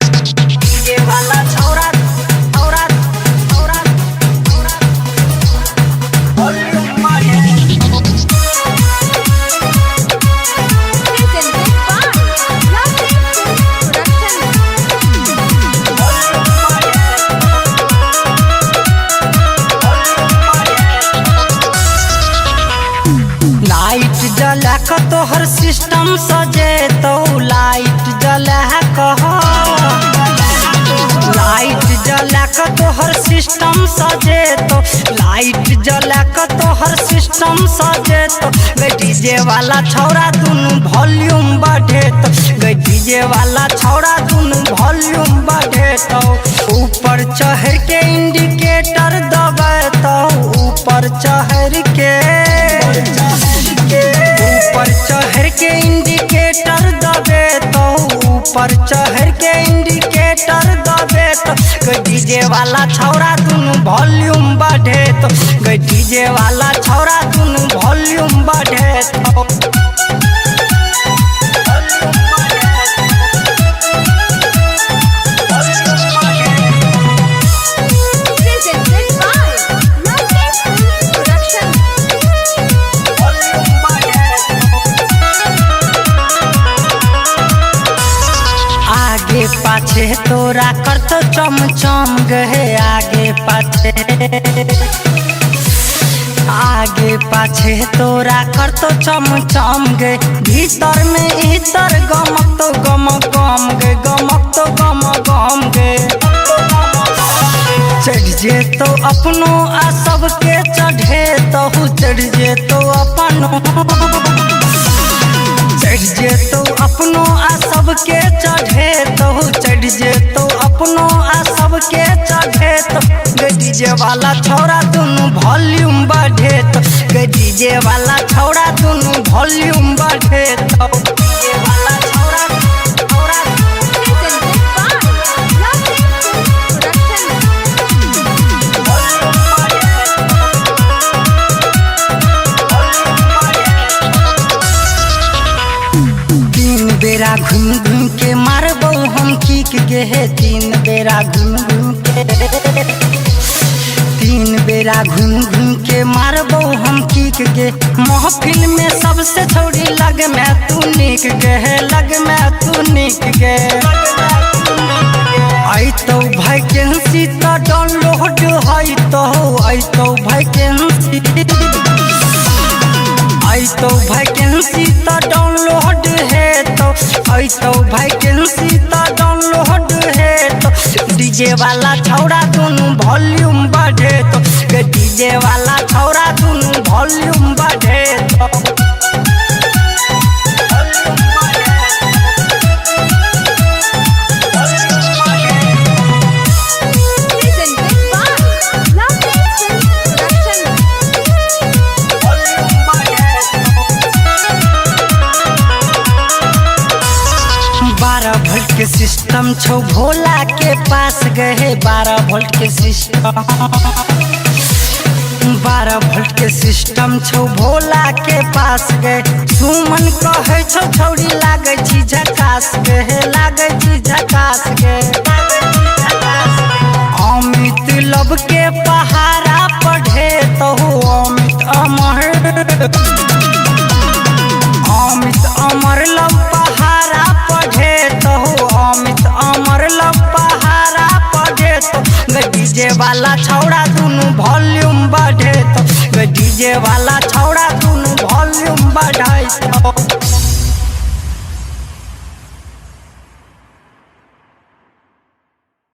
DJ वाला छौरा छौरा छौरा छौरा वॉल्यूम मारे लाइट जला क तोहर सिस्टम सजे तो लाइट जला कह लाइट जला क तोहर सिस्टम सजे तो लाइट जला क तोहर सिस्टम सजे तो डीजे वाला छौरा दुनु वॉल्यूम बढ़े तो डीजे वाला छौरा दुनु वॉल्यूम बढ़े तो ऊपर चढ़ के इंडिकेटर दबे तो ऊपर चढ़ के इंडिकेटर दबे तो ऊपर चढ़ के इंडिकेटर दबे तो डीजे वाला छौरा दुनु वॉल्यूम बढ़े तो डीजे वाला छौरा दुनु वॉल्यूम बढ़े तो आगे पाछे तोरा करतो चमचम गहे आगे पाछे तोरा करतो चमचम गे भीतर में इतर गमक तो गम गम गे गमक तो गम गम गे चढ़ जे तो अपनो आ सबके चढ़े तो चढ़ जे तो अपनो चढ़ जे तो अपनो आ सबके चढ़े तो चढ़ जे तो अपनो आ सबके चढ़े तो डीजे वाला छौरा दुनु वॉल्यूम बढ़े तो डीजे वाला छौरा दुनु वॉल्यूम बढ़े तो डीजे वाला छौरा छौरा बेरा घूम घूम के मारबो हम किक गे हे तीन बेरा घूम के मारबो हम किक गे महफिल में सबसे छोड़ी लग में तू निक गे लग में तू निक गे आई तो वैकेंसी तो डाउनलोड है तो आई तो वैकेंसी तो डाउनलोड है तो आई तो वैकेंसी तो डाउनलोड है तो डीजे वाला छौरा दुनु वॉल्यूम बढ़े तो डीजे वाला छौरा दुनु वॉल्यूम बढ़े तो के सिस्टम छो भोला के पास गए 12 वोल्ट के सिस्टम छो भोला के पास गए सुमन कहे छो छौरी लागे छी झकास गए लागे छी झकास गए अमित लब के पहाड़ा पढ़े तो अमित अमर लब पहाड़ा पढ़े तो अमित अमर लब पहाड़ा पढ़े तो डीजे वाला छौरा दुनु वॉल्यूम बढ़े तो डीजे वाला छौरा दुनु वॉल्यूम बढ़ाई तो